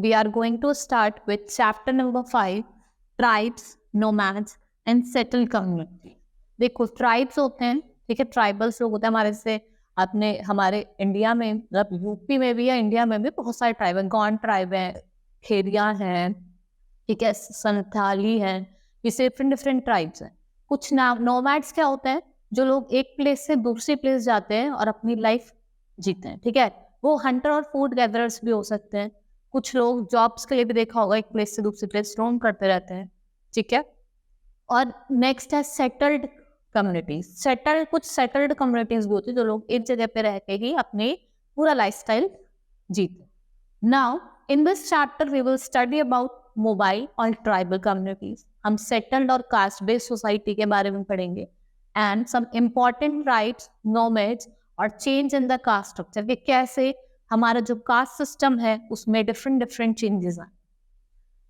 we are going to start with chapter number 5, tribes, nomads and settled community. देखो tribes होते हैं, ठीक है, ट्राइबल्स लोग होते हैं हमारे से अपने हमारे इंडिया में, मतलब यूपी में भी या इंडिया में भी बहुत सारे ट्राइब हैं. गौंड ट्राइब है, खेरिया है, ठीक है, संथाली है, ये डिफरेंट डिफरेंट ट्राइब्स हैं. कुछ नाम नोमैड्स क्या होते हैं, जो लोग एक प्लेस से दूसरी प्लेस जाते हैं और अपनी लाइफ जीते हैं. ठीक है, वो हंटर और फूड गैदरर्स भी हो सकते हैं. कुछ लोग जॉब्स के लिए भी देखा होगा, एक प्लेस से दूसरी प्लेस रोम करते रहते हैं. ठीक है, और नेक्स्ट है सेटल्ड कम्युनिटीज. कुछ सेटल्ड कम्युनिटीज भी होती है जो लोग एक जगह पे रह के ही अपने पूरा लाइफस्टाइल जीते. Now in this chapter we will study about mobile और ट्राइबल कम्युनिटीज. हम सेटल्ड और कास्ट बेस्ड सोसाइटी के बारे में पढ़ेंगे and some important rights, nomads और change in the caste structure, कि कैसे हमारा जो कास्ट सिस्टम है उसमें डिफरेंट डिफरेंट चेंजेस आए.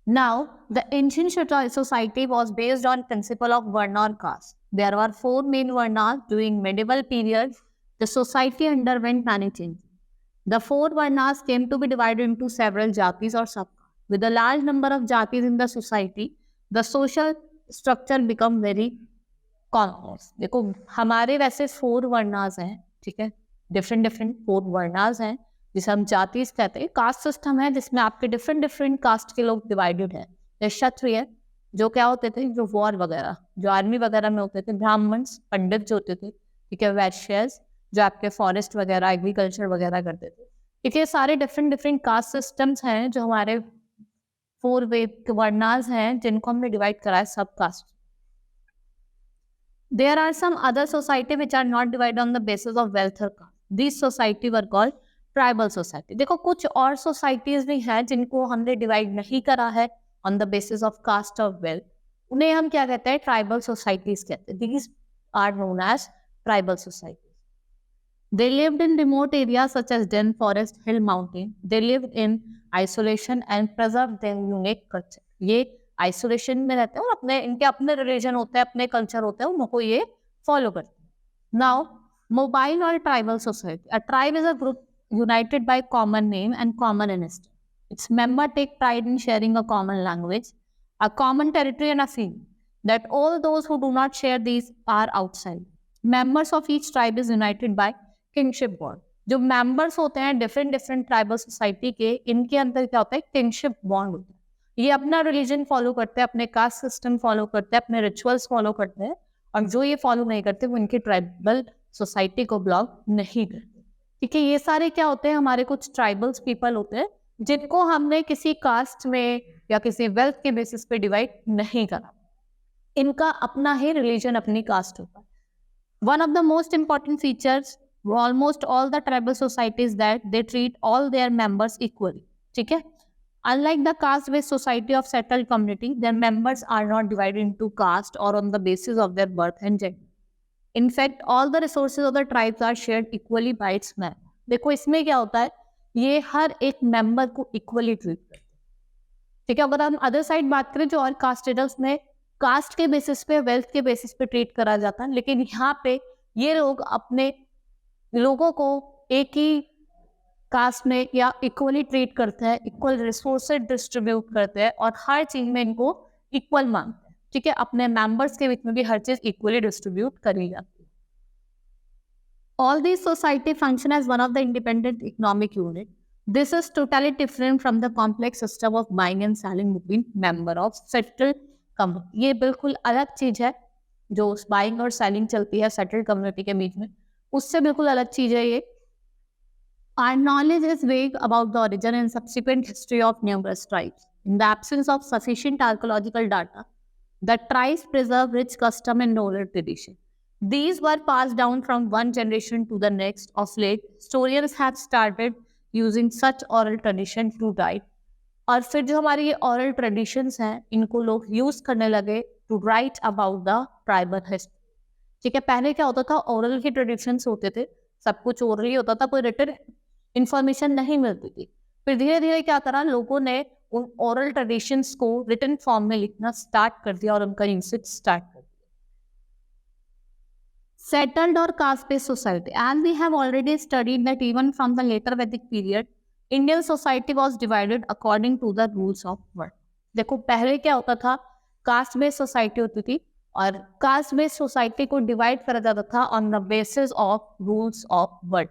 Now, the ancient society was based on principle of Varna or caste. There were 4 main Varnas during medieval period. The society underwent many changes. The 4 Varnas came to be divided into several jatis or subcastes. With a large number of jatis in the society, the social structure become very complex. देखो हमारे वैसे 4 Varnas हैं, ठीक है, different different 4 Varnas हैं जिसे हम जाति कहते हैं. कास्ट सिस्टम है जिसमें आपके डिफरेंट डिफरेंट कास्ट के लोग डिवाइडेड है. क्षत्रिय जो क्या होते थे, जो वॉर वगैरह, जो आर्मी वगैरह में होते थे. ब्राह्मण, पंडित जो होते थे, ठीक है. वैश्यस जो आपके फॉरेस्ट वगैरह, एग्रीकल्चर वगैरह करते थे. ठीक है, सारे डिफरेंट डिफरेंट कास्ट सिस्टम्स हैं जो हमारे 4 वर्णास हैं जिनको हमने डिवाइड करा है सब cast. There are some other society which are not divided on the basis of wealth or caste. These society were called tribal society. देखो कुछ और सोसाइटीज भी हैं जिनको हमने डिवाइड नहीं करा है on the basis of caste of wealth. उन्हें हम क्या कहते हैं, ट्राइबल सोसाइटीज कहते हैं. These are known as tribal societies. They lived in remote areas such as dense forest, hill, mountain. They lived in isolation and preserve their unique culture. ये isolation में रहते हैं और अपने इनके अपने रिलीजन होते हैं, अपने कल्चर होते हैं, उनको ये फॉलो करते हैं. नाउ मोबाइल और tribal society. A tribe is a group united by common name and common instinct. Its members take pride in sharing a common language, a common territory and a feeling that all those who do not share these are outside. Members of each tribe is united by kinship bond. जो members होते हैं different different tribal society के, इनके अंदर क्या होता है, kinship bond होता है. ये अपना religion follow करते हैं, अपने caste system follow करते हैं, अपने rituals follow करते हैं, और जो ये follow नहीं करते वो इनकी tribal society को belong नहीं करते. ठीक है, ये सारे क्या होते हैं, हमारे कुछ ट्राइबल्स पीपल होते हैं जिनको हमने किसी कास्ट में या किसी वेल्थ के बेसिस पे डिवाइड नहीं करा. इनका अपना ही रिलीजन, अपनी कास्ट होता है. One of the most important features almost all the tribal societies that they treat all their members equally. ठीक है, unlike the caste based society of settled community, their members are not divided into caste और on the basis of their birth and gender. In fact, all the resources of the tribes are shared equally by its member. देखो इसमें क्या होता है, ये हर एक member को equally treat करते हैं. ठीक है, अगर हम अदर साइड बात करें जो और कास्टेडल्स में कास्ट के बेसिस पे, वेल्थ के बेसिस पे ट्रीट करा जाता है, लेकिन यहाँ पे ये लोग अपने लोगों को एक ही कास्ट में या इक्वली ट्रीट करते हैं, इक्वल रिसोर्सेज डिस्ट्रीब्यूट करते हैं और हर चीज में इनको इक्वल मानते हैं. ठीक है, अपने मेंबर्स के बीच में भी हर चीज इक्वली डिस्ट्रीब्यूट करी जाती है. All this society function as one of the independent economic unit. This is totally different from the complex system of buying and selling between member of settled community. ये बिल्कुल अलग चीज है जो बाइंग और सेलिंग चलती है सेटल्ड कम्युनिटी के बीच में, उससे बिल्कुल अलग चीज है ये. Our knowledge is vague about the origin and subsequent history of numerous tribes. In the absence of sufficient archaeological data, the tribes preserve rich custom and oral tradition. These were passed down from one generation to the next. Of late, historians have started using such oral tradition to write. और फिर जो हमारी ये oral traditions हैं, इनको लोग use करने लगे to write about the tribal history. ठीक है, पहले क्या होता था, oral के traditions होते थे, सब कुछ orally होता था, कोई written information नहीं मिलती थी. फिर धीरे धीरे क्या करा, लोगों ने उन ओरल ट्रेडिशंस को रिटन फॉर्म में लिखना स्टार्ट कर दिया और उनका यूसेज स्टार्ट कर दिया. सेटल्ड और caste based society. And we have already studied that even from the later Vedic period Indian society was divided according to the rules of word. देखो पहले क्या होता था, कास्ट बेस्ड सोसाइटी होती थी और कास्ट बेस्ड सोसाइटी को डिवाइड करा जाता था on the basis of rules of word.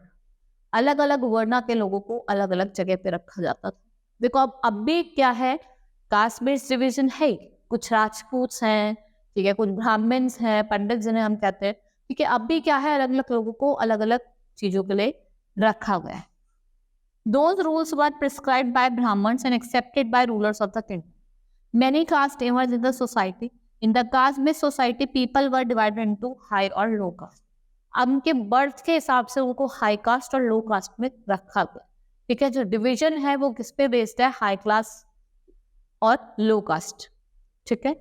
अलग अलग वर्णा के लोगों को अलग अलग जगह पे रखा जाता था। देखो अब भी क्या है, कास्ट बेस्ड डिवीजन है, कुछ राजपूत हैं, ठीक है, कुछ ब्राह्मण्स हैं, पंडित जिन्हें हम कहते हैं, ठीक है। अब भी क्या है, अलग अलग लोगों को अलग अलग चीजों के लिए रखा गया है। Those rules were prescribed by Brahmins and accepted by rulers of the kingdom. Many castes emerged in the society. In the caste-based society, people were divided into high और low caste. अब उनके बर्थ के हिसाब से उनको high cast और लो cast में रखा गया, ठीक है। जो डिवीजन है वो किस पे बेस्ड है, हाई क्लास और लो कास्ट, ठीक है।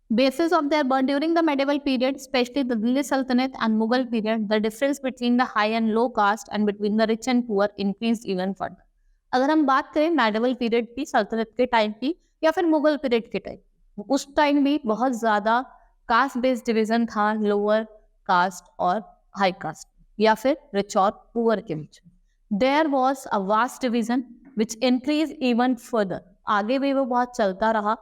Basis of their birth during the medieval period, especially the Delhi Sultanate and Mughal period, the difference between the high and low caste and between the rich and poor increased even further. अगर हम बात करें medieval period की, सल्तनत के time की या फिर मुगल पीरियड के टाइम, उस टाइम भी बहुत ज्यादा कास्ट बेस्ड डिवीजन था लोअर कास्ट और हाई कास्ट या फिर रिच और पुअर के बीच। There was a vast division which increase even further, आगे भी वो बहुत चलता रहा।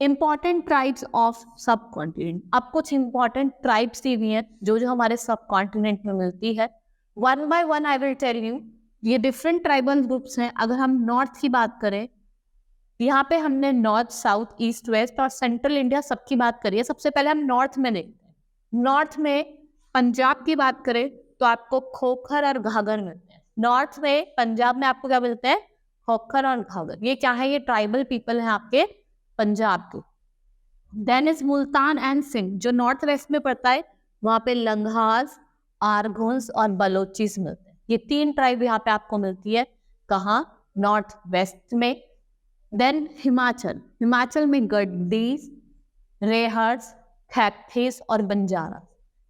Important tribes of subcontinent, अब कुछ इंपॉर्टेंट ट्राइब्स दी हुई हैं जो जो हमारे सब कॉन्टिनेंट में मिलती है। One by one I will tell you, ये डिफरेंट ट्राइबल ग्रुप्स हैं। अगर हम नॉर्थ की बात करें, यहाँ पे हमने नॉर्थ, साउथ, ईस्ट, वेस्ट और सेंट्रल इंडिया सबकी बात करी है। सबसे पहले हम नॉर्थ में देखते हैं। नॉर्थ में पंजाब की बात करें तो आपको खोखर और घाघर मिलते हैं। नॉर्थ में पंजाब में आपको क्या मिलते हैं, खोखर और घाघर। ये क्या है, ये ट्राइबल पीपल हैं आपके पंजाब के। Then is Multan and Sindh, जो नॉर्थ वेस्ट में पड़ता है, वहां पे लंघास, आरगोन्स और बलोचिस मिलते हैं। ये तीन ट्राइब यहाँ पे आपको मिलती है, कहाँ, नॉर्थ वेस्ट में। देन हिमाचल, हिमाचल में गड्डीज, रेहर्स, खैक्थीस और बंजारा,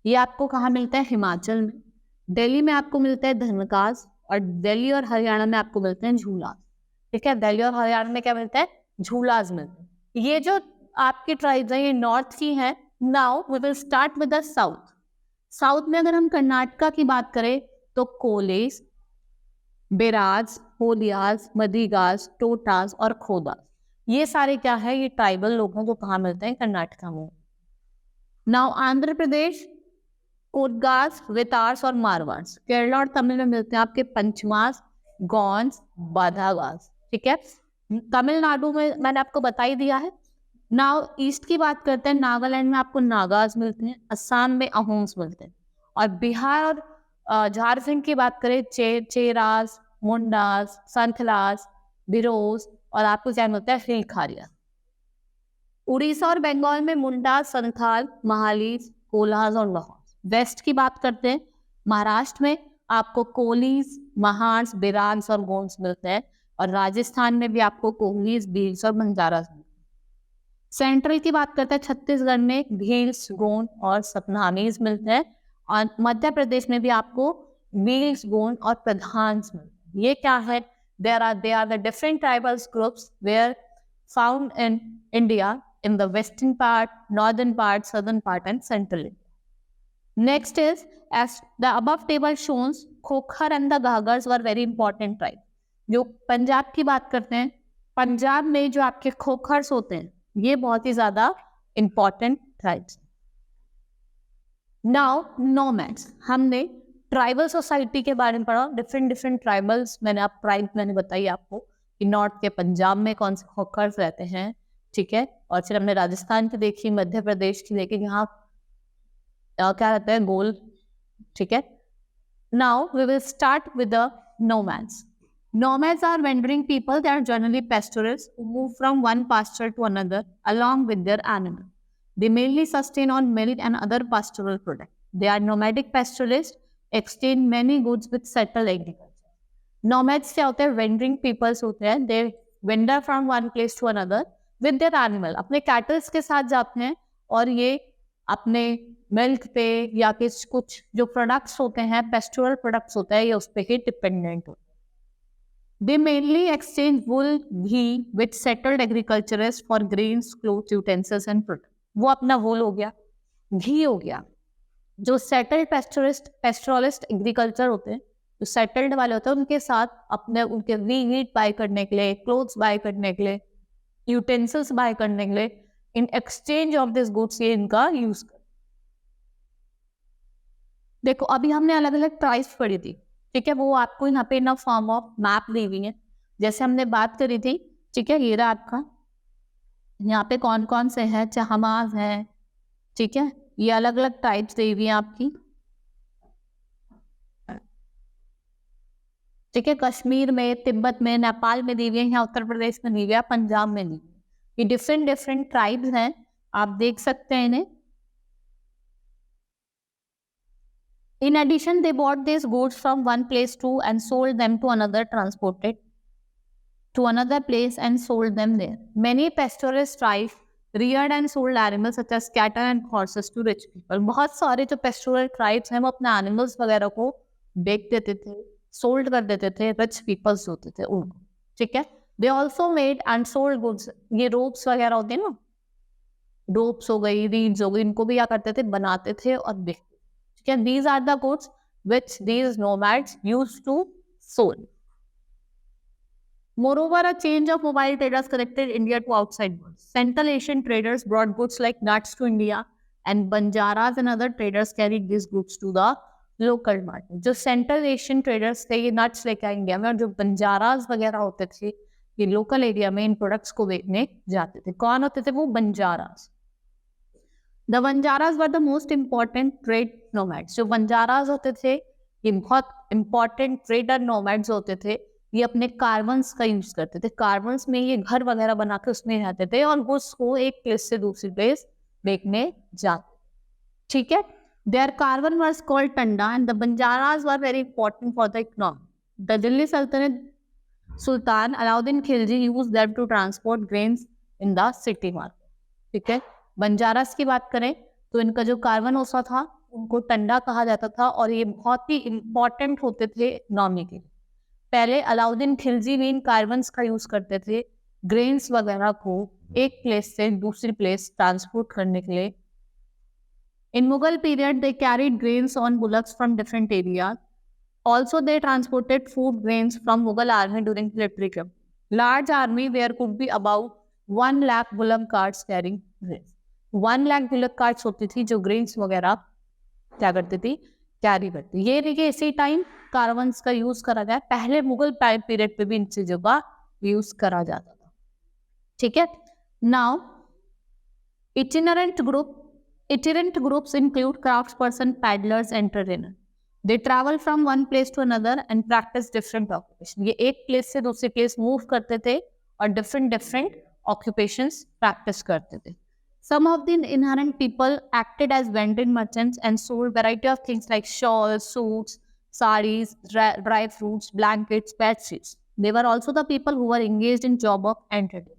ये आपको कहाँ मिलता है, हिमाचल में। दिल्ली में आपको मिलता है धनकास और दिल्ली और हरियाणा में आपको मिलते हैं झूलास, ठीक है। दिल्ली और हरियाणा में क्या मिलता है, झूलास मिलते हैं। ये जो आपकी ट्राइब्स हैं ये नॉर्थ की हैं। Now we will start with the south. South में अगर हम कर्नाटका की बात करें तो कोलेस, बेराज, होलियास, मदिगास, टोटास और खोदास, ये सारे क्या है, ये ट्राइबल लोग हैं जो कहाँ मिलते हैं, कर्नाटका में। नाउ आंध्र प्रदेश, कोटगास, वेतार्स और मारवाड़स। केरला और तमिल में मिलते हैं आपके पंचमास, गौंस, बाधागास, ठीक है। तमिलनाडु में मैंने आपको बता ही दिया है। नाउ ईस्ट की बात करते हैं, नागालैंड में आपको नागाज मिलते हैं, असम में अहोम्स मिलते हैं, और बिहार और झारखंड की बात करें चेरास, मुंडास, संथलास, बिरोज और आपको क्या मिलता है, हिलखारिया। उड़ीसा और बंगाल में मुंडा, संथाल, महालीस, कोल्हास और लाहौर। वेस्ट की बात करते हैं, महाराष्ट्र में आपको कोलीस, महार्स, बिरांस और गोंड्स मिलते हैं, और राजस्थान में भी आपको कोहलीस, भील्स और बंजारा। सेंट्रल की बात करते हैं, छत्तीसगढ़ में भील्स, गोंड और सतनामीज मिलते हैं, और मध्य प्रदेश में भी आपको भील्स, गोंड और प्रधान मिलते हैं। ये क्या है, they are the different tribal groups were found in India in the western part, northern part, southern part and central India. Next is, as the above table shows, Khokhar and the घाघर्स were very important tribe. जो पंजाब की बात करते हैं, पंजाब में जो आपके खोखर्स होते हैं ये बहुत ही ज्यादा इंपॉर्टेंट ट्राइब्स। नाउ नोमैड्स, हमने ट्राइबल सोसाइटी के बारे में पढ़ा, डिफरेंट ट्राइबल्स मैंने बताई आपको कि नॉर्थ के पंजाब में कौन से खोखर्स रहते हैं, ठीक है। और फिर हमने राजस्थान की देखी, मध्य प्रदेश की देखी, यहाँ क्या रहता है, गोल, ठीक है। Now we will start with the nomads. Nomads are wandering people. They are generally pastoralists who move from one pasture to another along with their animal. They mainly sustain on milk and other pastoral products. They are nomadic pastoralists, exchange many goods with settled agriculture. Nomads क्या होते हैं, wandering peoples होते हैं। They wander from one place to another with their animal. अपने kettles के साथ जाते हैं और ये अपने मिल्क पे या कुछ जो प्रोडक्ट्स होते हैं, पेस्टोरल प्रोडक्ट्स होते हैं, ये उस पर ही डिपेंडेंट होते हैं। They mainly exchange wool, ghee with settled agriculturists for grains, clothes, utensils and products. वो अपना wool हो गया, घी हो गया। जो settled pastoralist agriculture होते हैं जो सेटल्ड वाले होते हैं उनके साथ अपने उनके वीट बाय करने के लिए, क्लोथ्स बाय करने के लिए, यूटेंसिल्स बाय करने के लिए, in exchange of this goods ये इनका यूज कर। देखो अभी हमने अलग अलग ट्राइब्स पढ़ी थी, ठीक है, वो आपको यहाँ पे इन फॉर्म ऑफ मैप दी हुई है। जैसे हमने बात करी थी, ठीक है, ये रहा आपका, यहाँ पे कौन कौन से हैं, चहमाज है, ठीक है, ये अलग अलग टाइप्स दी हुई है आपकी, ठीक है, कश्मीर में, तिब्बत में, नेपाल में दी हुई है, यहाँ उत्तर प्रदेश में दी हुई है, पंजाब में दी हुई है। ये डिफरेंट डिफरेंट ट्राइब्स हैं, आप देख सकते हैं इन्हें। In addition, they bought these goods from one place to and sold them to another, transported to another place and sold them there. Many pastoralist tribes reared and sold animals such as cattle and horses to rich people. बहुत सारे जो pastoral tribes हैं वो अपने animals वगैरह को बेच देते थे, sold कर देते थे, rich peoples होते थे उनको, ठीक है। They also made and sold goods. ये ropes वगैरह होते हैं ना, ropes हो गई, reeds हो गई, इनको भी क्या करते थे, बनाते थे और बेचते थे। These are the goods which these nomads used to sold. Moreover, a change of mobile traders connected India to outside world. Central Asian traders brought goods like nuts to India, and Banjaras and other traders carried these goods to the local market. जो Central Asian traders थे ये nuts लेके आए India में, और जो बंजारास वगैरह होते थे ये लोकल एरिया में इन प्रोडक्ट्स को बेचने जाते थे। कौन होते थे वो? Banjaras. The Banjaras were the most important trade nomads. जो बंजारास होते थे ये बहुत important trader nomads होते थे। ये अपने कार्बन्स का यूज करते थे, कार्बन्स में ये घर वगैरह बना के उसमें रहते थे और गुड्स को एक प्लेस से दूसरी प्लेस बेचने जाते, ठीक है। Their caravan was called Tanda and the Banjaras were very important for the economy. The Delhi Sultanate Sultan Alauddin Khilji used them to transport grains in the city market, ठीक है। बंजारास की बात करें तो इनका जो कार्बन होता था उनको टंडा कहा जाता था और ये बहुत ही इंपॉर्टेंट होते थे इकोनॉमी के लिए। पहले अलाउद्दीन खिलजी भी इन कार्बन्स का यूज करते थे ग्रेन्स वगैरह को एक प्लेस से दूसरी प्लेस ट्रांसपोर्ट करने के लिए। In Mughal period they carried grains on bullocks from different areas. Also they transported food grains from Mughal army during military camp. Large army where could be about 1 lakh bullock carts carrying grains. 1 lakh bullock carts होती थी जो grains वगैरह क्या करती थी, carry करती। ये देखिए इसी टाइम कार्बन्स का यूज करा गया, पहले मुगल टाइम पीरियड पे भी इन चीजों का यूज करा जाता था, ठीक है। Now itinerant groups include craftsperson, paddlers and trainer. They travel from one place to another and practice different occupations. ये एक प्लेस से दूसरी प्लेस मूव करते थे और different occupations practice करते थे। Some of the inherent people acted as vending merchants and sold variety of things like shawls, suits, saris, dry fruits, blankets, bed sheets. They were also the people who were engaged in job of entertainment.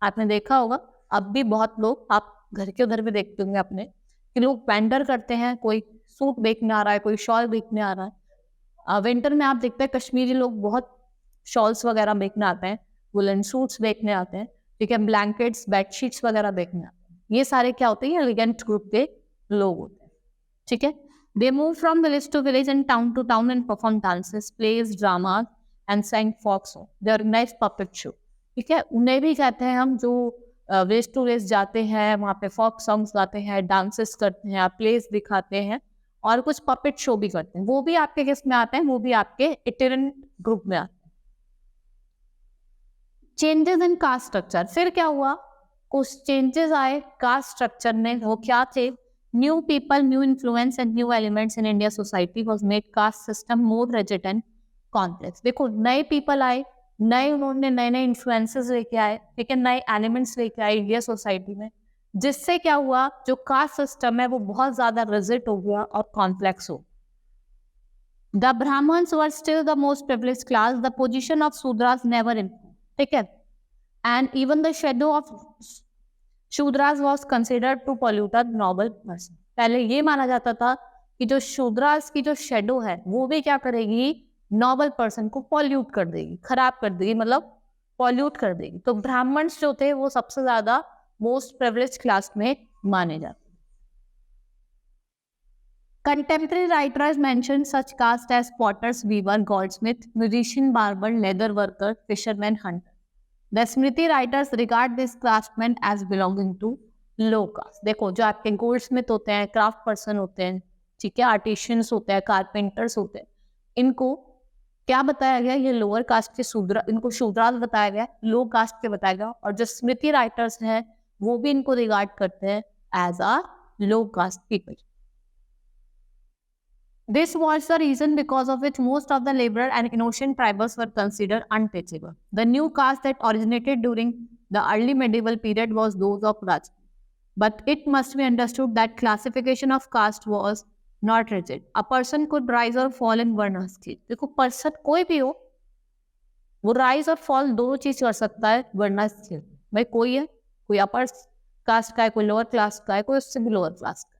आपने देखा होगा अब भी बहुत लोग, आप घर के उधर भी देखते होंगे अपने, कि लोग वेंडर करते हैं, कोई सूट बेचने आ रहा है, कोई शॉल बेचने आ रहा है। विंटर में आप देखते हैं कश्मीरी लोग बहुत शॉल्स वगैरह बेचने आते हैं, वुलन सूट्स बेचने आते हैं, ठीक है, ब्लैंकेट्स, बेडशीट्स वगैरह बेचने आते हैं। ये सारे क्या होते हैं? एलिगेंट ग्रुप के लोग होते हैं, ठीक है। They move from village to village and town to town and perform dances, plays, drama and sang folk song. They organize puppet show, ठीक है। उन्हें भी कहते हैं हम जो विलेज टू विलेज जाते हैं, वहाँ पे फोक सॉन्ग्स गाते हैं, डांसेस करते हैं, प्लेस दिखाते हैं और कुछ पपेट शो भी करते हैं। वो भी आपके किस में आते हैं? वो भी आपके इटिरेंट ग्रुप में आते हैं। चेंजेस इन कास्ट स्ट्रक्चर, फिर क्या हुआ? कुछ चेंजेस आए कास्ट स्ट्रक्चर में। वो क्या थे? New people, new influence and new elements in India society was made caste system more rigid and complex. देखो नए पीपल आए, उन्होंने नए नए इन्फ्लुएंसेस लेके आए, ठीक है, नए एलिमेंट्स लेके आए इंडिया सोसाइटी में, जिससे क्या हुआ? जो कास्ट सिस्टम है वो बहुत ज्यादा रिजिड हो गया और कॉम्प्लेक्स हो। The Brahmins were still the most privileged class, the position of Shudras never improved, ठीक है, and even the shadow of Shudras was considered to pollute a noble person. पहले ये माना जाता था कि जो शूद्रास की जो शेडो है वो भी क्या करेगी? नॉबल पर्सन को पॉल्यूट कर देगी, खराब कर देगी, मतलब पॉल्यूट कर देगी। तो ब्राह्मण्स जो थे वो सबसे ज्यादा मोस्ट प्रिविलेज्ड क्लास में माने जाते। Contemporary writers mention such castes as potters, weaver, goldsmith, musician, barber, leather worker, fisherman, hunter. The Smriti writers regard this craftsmen as belonging to low caste. देखो जो आपके goldsmith होते हैं, craft person होते हैं, ठीक है, artisans होते हैं, carpenters होते हैं, इनको क्या बताया गया? ये लोअर कास्ट के शूद्र, इनको शूद्रास बताया गया, लो कास्ट के बताया गया। और जो स्मृति राइटर्स हैं वो भी इनको रिगार्ड करते हैं as a low caste people. This was the reason because of which most of the laborer and innocent tribals were considered untouchable. The new caste that originated during the early medieval period was those of Rajput. But it must be understood that classification of caste was not rigid. A person could rise or fall in varna scale. देखो person कोई भी हो वो rise और fall दोनों चीज कर सकता है वर्ना स्केल। भाई कोई है, कोई अपर कास्ट का है, कोई लोअर क्लास का है, कोई उससे भी लोअर क्लास का है।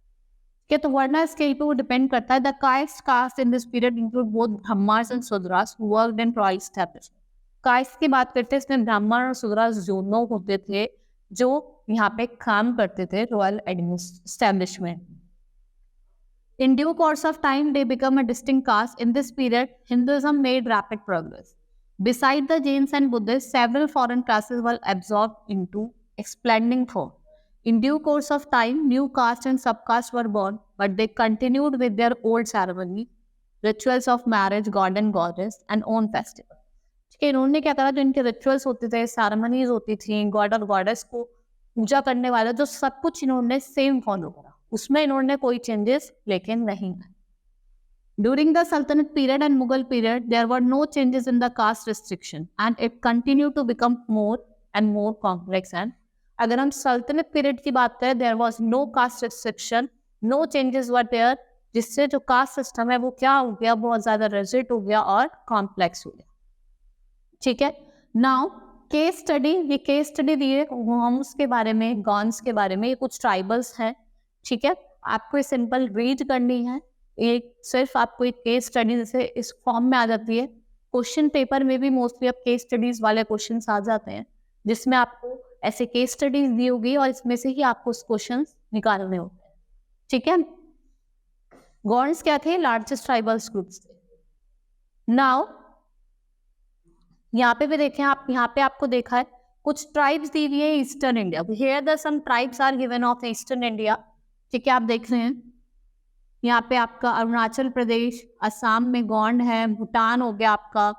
क्या तो वर्ना स्केल पे वो डिपेंड करता है। The caste in this period include both Brahmins and Shudras who worked in royal establishment. Caste की बात करते हैं, इसमें ब्राह्मण और शूद्रास दोनों होते थे जो यहाँ पे काम करते थे royal establishment. In due course of time, they become a distinct caste. In this period, Hinduism made rapid progress. Besides the Jains and Buddhists, several foreign classes were absorbed into expanding form. In due course of time, new castes and subcastes were born, but they continued with their old ceremony, rituals of marriage, god and goddess, and own festival. इन्होंने क्या करा? जो इनके rituals होते थे, ceremonies होती थी, God और गॉडेस को पूजा करने वाला, जो सब कुछ इन्होंने सेम फॉलो करा, उसमें इन्होंने कोई चेंजेस लेकिन नहीं है। During the Sultanate period and Mughal period, there were no changes in the caste restriction, and it continued to become more and more complex. And अगर हम सल्तनत पीरियड की बात करें, there was no caste restriction, no changes were there, जिससे जो caste system है वो क्या हो गया? बहुत ज्यादा रिजिड हो गया और कॉम्प्लेक्स हो गया। ठीक है, नाउ केस स्टडी, ये केस स्टडी दिए होम्स के बारे में, गॉन्स के बारे में, ये कुछ ट्राइबल्स हैं। ठीक है, आपको सिंपल रीड करनी है, एक सिर्फ आपको एक केस स्टडी जैसे इस फॉर्म में आ जाती है। क्वेश्चन पेपर में भी मोस्टली अब केस स्टडीज वाले क्वेश्चंस आ जाते हैं, जिसमें आपको ऐसे केस स्टडीज दी होगी और इसमें से ही आपको क्वेश्चंस निकालने होते हैं। ठीक है, गॉन्स क्या थे? लार्जेस्ट ट्राइबल्स ग्रुप्स थे। नाउ यहाँ पे भी देखें आप, यहाँ पे आपको देखा है कुछ ट्राइब्स दी हुई है eastern India. Here the some tribes are given of eastern India. ठीक है, आप देख रहे हैं यहाँ पे आपका अरुणाचल प्रदेश, असम में गोंड है, भूटान हो गया आपका,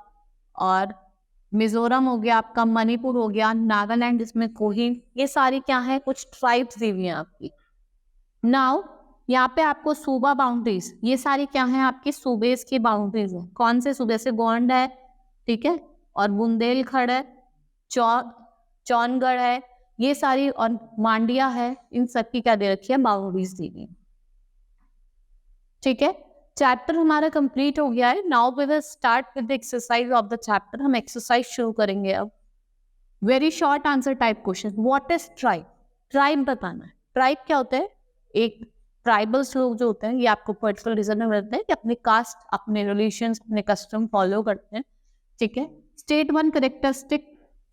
और मिजोरम हो गया आपका, मणिपुर हो गया, नागालैंड जिसमें कोहिन, ये सारी क्या है? कुछ ट्राइब्स दी हुई हैं आपकी। नाउ यहाँ पे आपको सूबा बाउंड्रीज, ये सारी क्या है? आपकी सूबेस की बाउंड्रीज है। कौन से सूबे से? गोंड है, ठीक है, और बुंदेलखंड है, चौनगढ़ है, ये सारी, और मांडिया है, इन सब की क्या दे रखी है? बाउंड्रीज दी गई। ठीक है, चैप्टर हमारा कंप्लीट हो गया है। Now we will start with the exercise of the chapter. हम एक्सरसाइज शुरू करेंगे अब। Very short answer type question. What is tribe? Tribe बताना है। ट्राइब क्या होता है? एक ट्राइबल्स लोग जो होते हैं, ये आपको पर्टिकुलर रीजन में मिलते हैं कि अपने कास्ट, अपने रिलीजन्स, अपने कस्टम फॉलो करते हैं। ठीक है, state one characteristic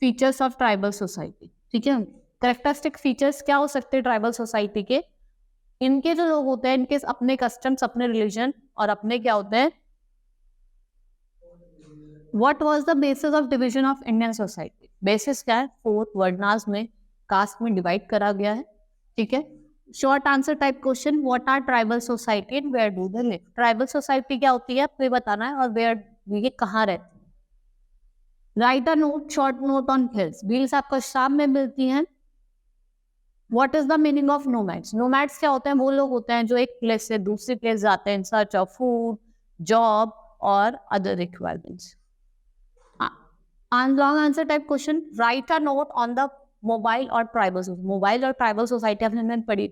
features of tribal society. ठीक है, कैरेक्टरिस्टिक फीचर्स क्या हो सकते हैं ट्राइबल सोसाइटी के? इनके जो लोग होते हैं, इनके अपने कस्टम्स, अपने रिलीजन और अपने क्या होते हैं? What was the basis of division of Indian society? Basis क्या है? 4 वर्णास में, कास्ट में डिवाइड करा गया है। ठीक है, short answer type question. What are tribal society and where do they live? Tribal society क्या होती है आपको ये बताना है, और वेयर ये कहाँ रहते हैं। Right a note, short note on hills. Hills आपको शाम में मिलती हैं। What is the meaning of nomads? Nomads क्या होते हैं? वो लोग होते हैं जो एक प्लेस से दूसरी प्लेस जाते हैं in search of food, job और other requirements. Long answer type question. Write a note on the mobile और tribal society. Mobile और tribal society आपने पढ़ी,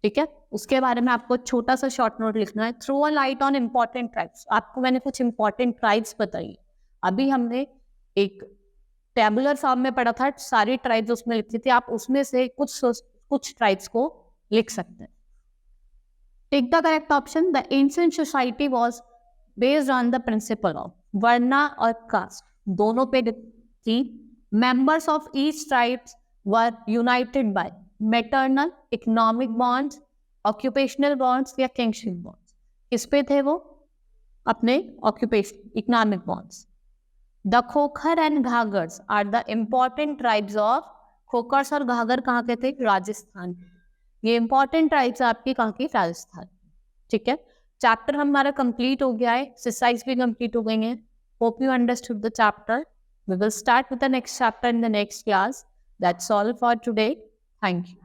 ठीक है, उसके बारे में आपको छोटा सा शॉर्ट नोट लिखना है। Throw a light on important tribes. आपको मैंने कुछ important tribes बताई। अभी हमने एक टेबुलर फॉर्म में पढ़ा था, सारी ट्राइब्स उसमें लिखी थी, आप उसमें से कुछ ट्राइब्स को लिख सकते हैं। Take the correct option. The ancient society was based on the principle of वर्ना और कास्ट, दोनों पे थी। Members of each tribes were United bye maternal, economic bonds, occupational bonds या किंगशिप बॉन्ड्स। किस पे थे वो? अपने occupation economic bonds. The Khokhar and घाघर्स are the important tribes of, खोखर्स और घाघर कहाँ के थे? राजस्थान। ये इंपॉर्टेंट ट्राइब्स आपकी कहाँ की? राजस्थान। ठीक है, चैप्टर हमारा कंप्लीट हो गया है, एक्सरसाइज भी कंप्लीट हो गई है। Hope you understood the chapter. We will start with the next chapter in the next class. That's all for today. Thank you.